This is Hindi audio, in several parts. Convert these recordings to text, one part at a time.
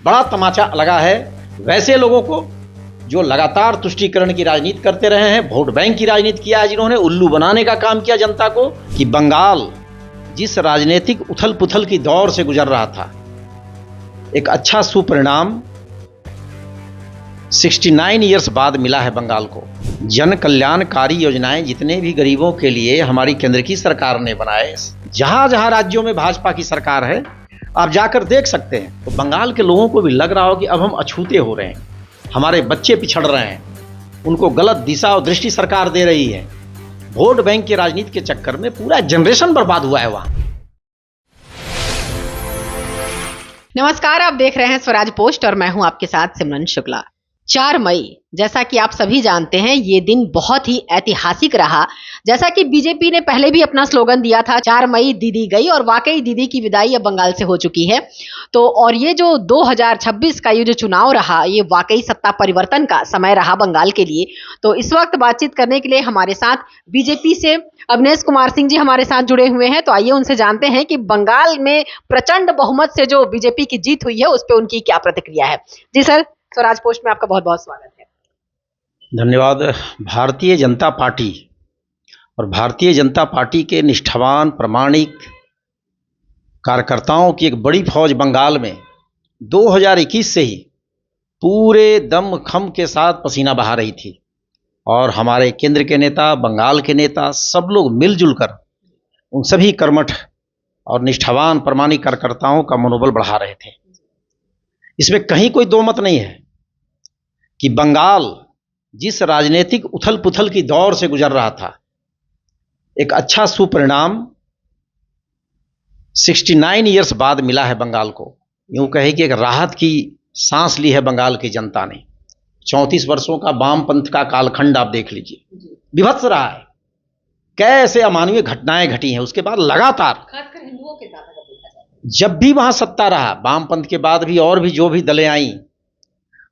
बड़ा तमाचा लगा है वैसे लोगों को जो लगातार तुष्टीकरण की राजनीति करते रहे हैं, वोट बैंक की राजनीति किया है, जिन्होंने उल्लू बनाने का काम किया जनता को। कि बंगाल जिस राजनीतिक उथल पुथल की दौर से गुजर रहा था, एक अच्छा सुपरिणाम 69 ईयर्स बाद मिला है बंगाल को। जन कल्याणकारी योजनाएं जितने भी गरीबों के लिए हमारी केंद्र की सरकार ने बनाए, जहां जहां राज्यों में भाजपा की सरकार है आप जाकर देख सकते हैं, तो बंगाल के लोगों को भी लग रहा हो कि अब हम अछूते हो रहे हैं, हमारे बच्चे पिछड़ रहे हैं, उनको गलत दिशा और दृष्टि सरकार दे रही है। वोट बैंक की राजनीति के चक्कर में पूरा जनरेशन बर्बाद हुआ है वहां। नमस्कार, आप देख रहे हैं स्वराज पोस्ट और मैं हूं आपके साथ सिमरन शुक्ला। 4 मई, जैसा कि आप सभी जानते हैं, ये दिन बहुत ही ऐतिहासिक रहा। जैसा कि बीजेपी ने पहले भी अपना स्लोगन दिया था, 4 मई दीदी गई, और वाकई दीदी की विदाई अब बंगाल से हो चुकी है। तो और ये जो 2026 का ये जो चुनाव रहा, ये वाकई सत्ता परिवर्तन का समय रहा बंगाल के लिए। तो इस वक्त बातचीत करने के लिए हमारे साथ बीजेपी से अवनेश कुमार सिंह जी हमारे साथ जुड़े हुए हैं। तो आइए उनसे जानते हैं कि बंगाल में प्रचंड बहुमत से जो बीजेपी की जीत हुई है उस पर उनकी क्या प्रतिक्रिया है। जी सर, स्वराज पोस्ट में आपका बहुत बहुत स्वागत है। धन्यवाद। भारतीय जनता पार्टी और भारतीय जनता पार्टी के निष्ठावान प्रामाणिक कार्यकर्ताओं की एक बड़ी फौज बंगाल में 2021 से ही पूरे दम खम के साथ पसीना बहा रही थी, और हमारे केंद्र के नेता, बंगाल के नेता, सब लोग मिलजुल कर उन सभी कर्मठ और निष्ठावान प्रामाणिक कार्यकर्ताओं का मनोबल बढ़ा रहे थे। इसमें कहीं कोई दो मत नहीं है कि बंगाल जिस राजनीतिक उथल पुथल की दौर से गुजर रहा था, एक अच्छा सुपरिणाम 69 ईयर्स बाद मिला है बंगाल को। यूं कहे कि एक राहत की सांस ली है बंगाल की जनता ने। 34 वर्षों का वामपंथ का कालखंड आप देख लीजिए, विभत्स रहा है, कैसे अमानवीय घटनाएं घटी हैं। उसके बाद लगातार, खासकर हिंदुओं के साथ अगर देखा जाए, जब भी वहां सत्ता रहा, वामपंथ के बाद भी और भी जो भी दलें आई,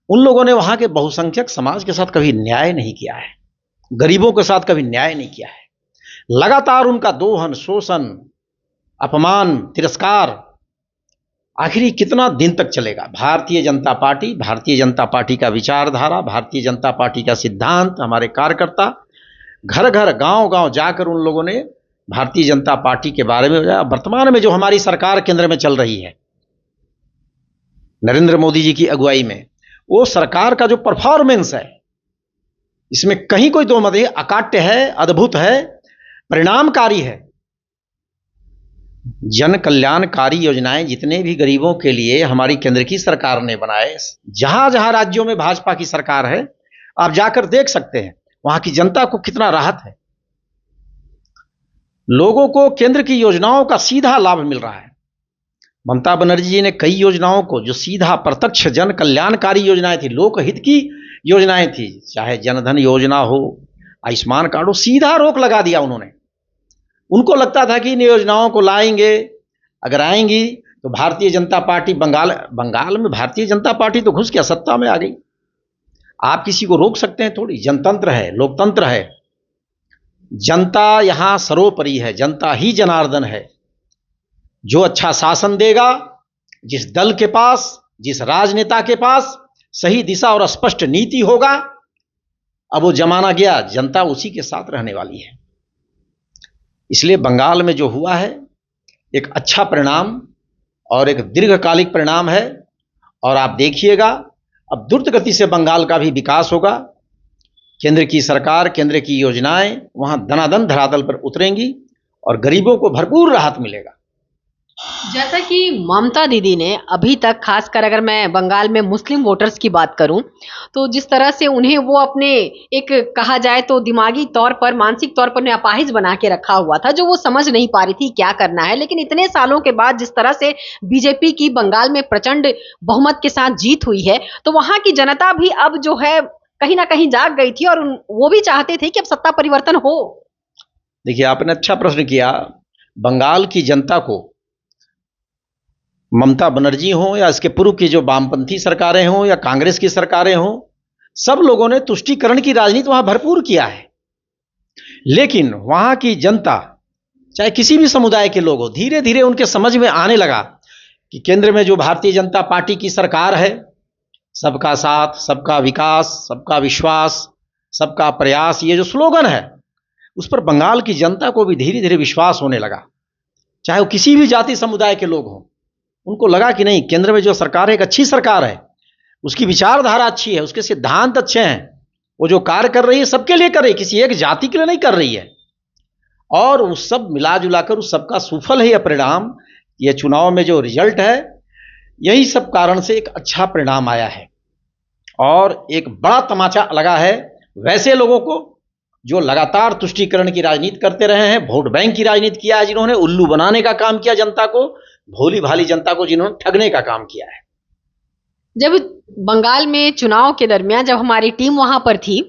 उन लोगों ने वहां के बहुसंख्यक समाज के साथ कभी न्याय नहीं किया है, गरीबों के साथ कभी न्याय नहीं किया है। लगातार उनका दोहन, शोषण, अपमान, तिरस्कार, आखिर कितना दिन तक चलेगा। भारतीय जनता पार्टी का विचारधारा, भारतीय जनता पार्टी का सिद्धांत, हमारे कार्यकर्ता घर घर गांव गांव जाकर उन लोगों ने भारतीय जनता पार्टी के बारे में, वर्तमान में जो हमारी सरकार केंद्र में चल रही है नरेंद्र मोदी जी की अगुवाई में, वो सरकार का जो परफॉर्मेंस है, इसमें कहीं कोई दो मत नहीं, अकाट्य है, अद्भुत है, परिणामकारी है। जन कल्याणकारी योजनाएं जितने भी गरीबों के लिए हमारी केंद्र की सरकार ने बनाए, जहां जहां राज्यों में भाजपा की सरकार है आप जाकर देख सकते हैं, वहां की जनता को कितना राहत है। लोगों को केंद्र की योजनाओं का सीधा लाभ मिल रहा है। ममता बनर्जी जी ने कई योजनाओं को, जो सीधा प्रत्यक्ष जन कल्याणकारी योजनाएं थी, लोकहित की योजनाएं थी, चाहे जनधन योजना हो, आयुष्मान कार्ड हो, सीधा रोक लगा दिया उन्होंने। उनको लगता था कि इन योजनाओं को लाएंगे, अगर आएंगी तो भारतीय जनता पार्टी, बंगाल में भारतीय जनता पार्टी तो घुस गया, सत्ता में आ गई। आप किसी को रोक सकते हैं थोड़ी, जनतंत्र है, लोकतंत्र है, जनता यहां सर्वोपरि है, जनता ही जनार्दन है। जो अच्छा शासन देगा, जिस दल के पास, जिस राजनेता के पास सही दिशा और स्पष्ट नीति होगा, अब वो जमाना गया, जनता उसी के साथ रहने वाली है। इसलिए बंगाल में जो हुआ है एक अच्छा परिणाम और एक दीर्घकालिक परिणाम है, और आप देखिएगा अब द्रुत गति से बंगाल का भी विकास होगा। केंद्र की सरकार, केंद्र की योजनाएं वहां धनाधन धरातल पर उतरेंगी और गरीबों को भरपूर राहत मिलेगा। जैसा कि ममता दीदी ने अभी तक, खासकर अगर मैं बंगाल में मुस्लिम वोटर्स की बात करूं, तो जिस तरह से उन्हें वो अपने एक, कहा जाए तो दिमागी तौर पर, मानसिक तौर पर उन्हें अपाहिज बना के रखा हुआ था, जो वो समझ नहीं पा रही थी क्या करना है। लेकिन इतने सालों के बाद जिस तरह से बीजेपी की बंगाल में प्रचंड बहुमत के साथ जीत हुई है, तो वहां की जनता भी अब जो है कहीं ना कहीं जाग गई थी, और वो भी चाहते थे कि अब सत्ता परिवर्तन हो। देखिए, आपने अच्छा प्रश्न किया। बंगाल की जनता को, ममता बनर्जी हो या इसके पूर्व की जो वामपंथी सरकारें हों या कांग्रेस की सरकारें हों, सब लोगों ने तुष्टीकरण की राजनीति वहां भरपूर किया है। लेकिन वहां की जनता, चाहे किसी भी समुदाय के लोग हो, धीरे धीरे उनके समझ में आने लगा कि केंद्र में जो भारतीय जनता पार्टी की सरकार है, सबका साथ, सबका विकास, सबका विश्वास, सबका प्रयास, ये जो स्लोगन है, उस पर बंगाल की जनता को भी धीरे धीरे विश्वास होने लगा। चाहे वो किसी भी जाति समुदाय के लोग हों, उनको लगा कि नहीं, केंद्र में जो सरकार है एक अच्छी सरकार है, उसकी विचारधारा अच्छी है, उसके सिद्धांत अच्छे हैं, वो जो कार्य कर रही है सबके लिए कर रही है, किसी एक जाति के लिए नहीं कर रही है। और उस सब मिला जुलाकर उस सबका सुफल है यह परिणाम, यह चुनाव में जो रिजल्ट है, यही सब कारण से एक अच्छा परिणाम आया है। और एक बड़ा तमाचा लगा है वैसे लोगों को जो लगातार तुष्टीकरण की राजनीति करते रहे हैं, वोट बैंक की राजनीति किया है, जिन्होंने उल्लू बनाने का काम किया जनता को, भोली भाली जनता को जिन्होंने ठगने का काम किया है। जब बंगाल में चुनाव के दरमियान जब हमारी टीम वहां पर थी,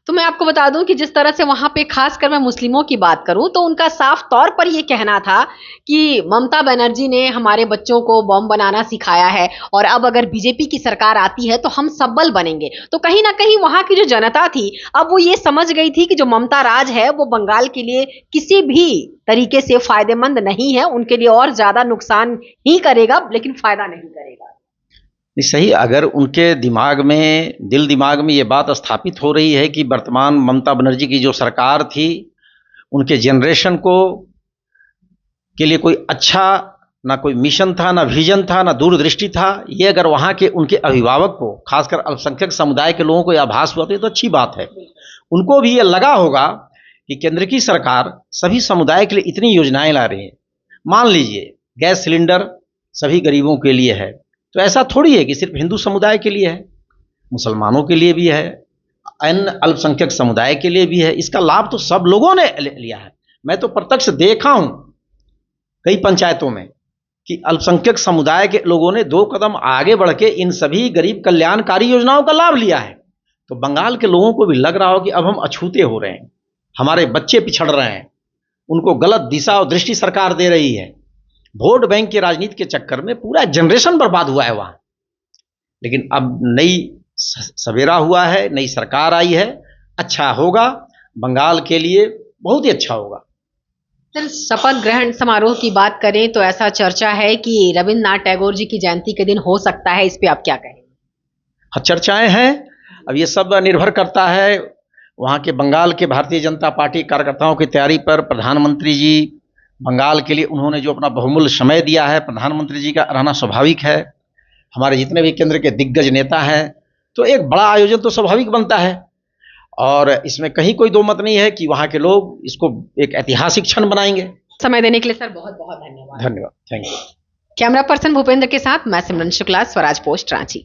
तो मैं आपको बता दूं कि जिस तरह से वहां पे खासकर मैं मुस्लिमों की बात करूं तो उनका साफ तौर पर यह कहना था कि ममता बनर्जी ने हमारे बच्चों को बम बनाना सिखाया है और अब अगर बीजेपी की सरकार आती है तो हम सबल बनेंगे। तो कहीं ना कहीं वहां की जो जनता थी, अब वो ये समझ गई थी कि जो ममता राज है वो बंगाल के लिए किसी भी तरीके से फायदेमंद नहीं है, उनके लिए और ज्यादा नुकसान ही करेगा, लेकिन फायदा नहीं करेगा। सही, अगर उनके दिमाग में, दिल दिमाग में ये बात स्थापित हो रही है कि वर्तमान ममता बनर्जी की जो सरकार थी, उनके जनरेशन को के लिए कोई अच्छा ना कोई मिशन था, ना विजन था, ना दूरदृष्टि था, ये अगर वहाँ के उनके अभिभावक को, खासकर अल्पसंख्यक समुदाय के लोगों को यह आभास हुआ तो अच्छी बात है। उनको भी ये लगा होगा कि केंद्र की सरकार सभी समुदाय के लिए इतनी योजनाएं ला रही है। मान लीजिए गैस सिलेंडर सभी गरीबों के लिए है, तो ऐसा थोड़ी है कि सिर्फ हिंदू समुदाय के लिए है, मुसलमानों के लिए भी है, अन्य अल्पसंख्यक समुदाय के लिए भी है। इसका लाभ तो सब लोगों ने लिया है। मैं तो प्रत्यक्ष देखा हूं कई पंचायतों में कि अल्पसंख्यक समुदाय के लोगों ने 2 कदम आगे बढ़ के इन सभी गरीब कल्याणकारी योजनाओं का लाभ लिया है। तो बंगाल के लोगों को भी लग रहा हो कि अब हम अछूते हो रहे हैं, हमारे बच्चे पिछड़ रहे हैं, उनको गलत दिशा और दृष्टि सरकार दे रही है। वोट बैंक की राजनीति के चक्कर में पूरा जनरेशन बर्बाद हुआ है वहां। लेकिन अब नई सवेरा हुआ है, नई सरकार आई है, अच्छा होगा, बंगाल के लिए बहुत ही अच्छा होगा। सर, शपथ ग्रहण समारोह की बात करें तो ऐसा चर्चा है कि रविन्द्रनाथ टैगोर जी की जयंती के दिन हो सकता है, इस पे आप क्या कहेंगे? हाँ, चर्चाएं हैं। अब ये सब निर्भर करता है वहाँ के बंगाल के भारतीय जनता पार्टी कार्यकर्ताओं की तैयारी पर। प्रधानमंत्री जी बंगाल के लिए उन्होंने जो अपना बहुमूल्य समय दिया है, प्रधानमंत्री जी का रहना स्वाभाविक है। हमारे जितने भी केंद्र के दिग्गज नेता हैं, तो एक बड़ा आयोजन तो स्वाभाविक बनता है और इसमें कहीं कोई दो मत नहीं है कि वहाँ के लोग इसको एक ऐतिहासिक क्षण बनाएंगे। समय देने के लिए सर बहुत बहुत धन्यवाद। धन्यवाद, thank you. Camera person Bhupendra के साथ मैं सिमरन शुक्ला, स्वराज पोस्ट, रांची।